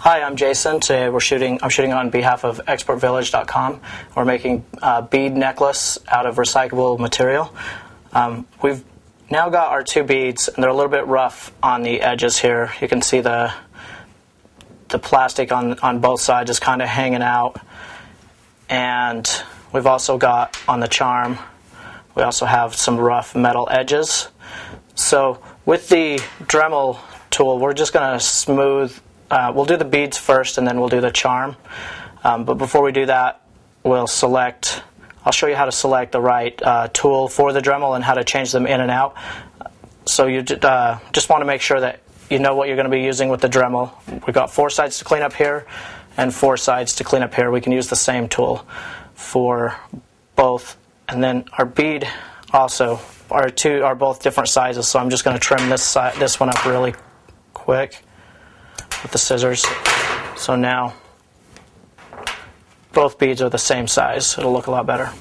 Hi, I'm Jason. Today I'm shooting on behalf of exportvillage.com. We're making a bead necklace out of recyclable material. We've now got our two beads, and they're a little bit rough on the edges here. You can see the plastic on both sides is kind of hanging out. And we've also got on the charm, we also have some rough metal edges. So with the Dremel tool, we're just going to smooth. We'll do the beads first, and then we'll do the charm. But before we do that, I'll show you how to select the right tool for the Dremel and how to change them in and out. So you just want to make sure that you know what you're going to be using with the Dremel. We've got 4 sides to clean up here and 4 sides to clean up here. We can use the same tool for both. And then our bead also are both different sizes, so I'm just going to trim this one up really quick with the scissors. So now both beads are the same size. It'll look a lot better.